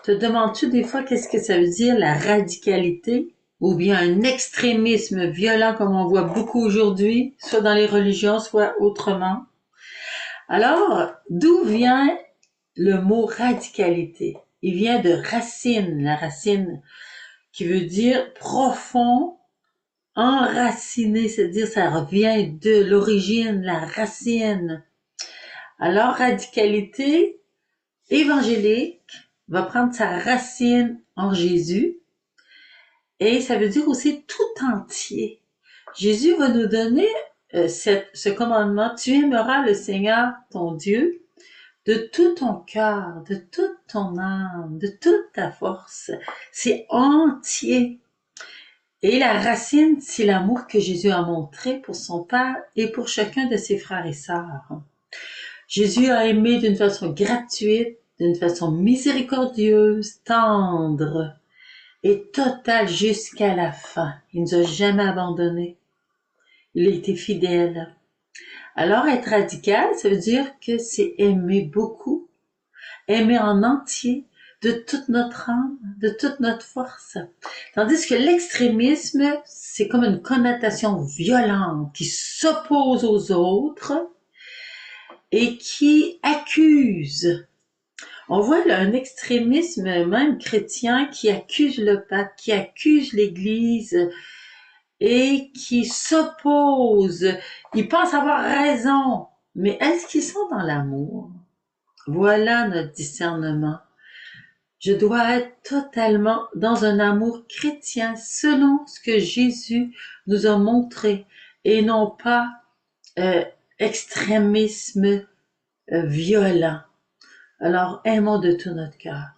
Te demandes-tu des fois qu'est-ce que ça veut dire la radicalité ou bien un extrémisme violent comme on voit beaucoup aujourd'hui, soit dans les religions, soit autrement? Alors, d'où vient le mot radicalité? Il vient de racine, la racine qui veut dire profond, enraciné, c'est-à-dire ça revient de l'origine, la racine. Alors, radicalité évangélique va prendre sa racine en Jésus et ça veut dire aussi tout entier. Jésus va nous donner ce commandement, tu aimeras le Seigneur ton Dieu de tout ton cœur, de toute ton âme, de toute ta force. C'est entier. Et la racine, c'est l'amour que Jésus a montré pour son Père et pour chacun de ses frères et sœurs. Jésus a aimé d'une façon gratuite, d'une façon miséricordieuse, tendre et totale jusqu'à la fin. Il nous a jamais abandonnés. Il a été fidèle. Alors, être radical, ça veut dire que c'est aimer beaucoup, aimer en entier, de toute notre âme, de toute notre force. Tandis que l'extrémisme, c'est comme une connotation violente qui s'oppose aux autres et qui accuse. On voit là un extrémisme même chrétien qui accuse le pape, qui accuse l'Église et qui s'oppose. Ils pensent avoir raison, mais est-ce qu'ils sont dans l'amour? Voilà notre discernement. Je dois être totalement dans un amour chrétien selon ce que Jésus nous a montré et non pas extrémisme violent. Alors aimons de tout notre cœur.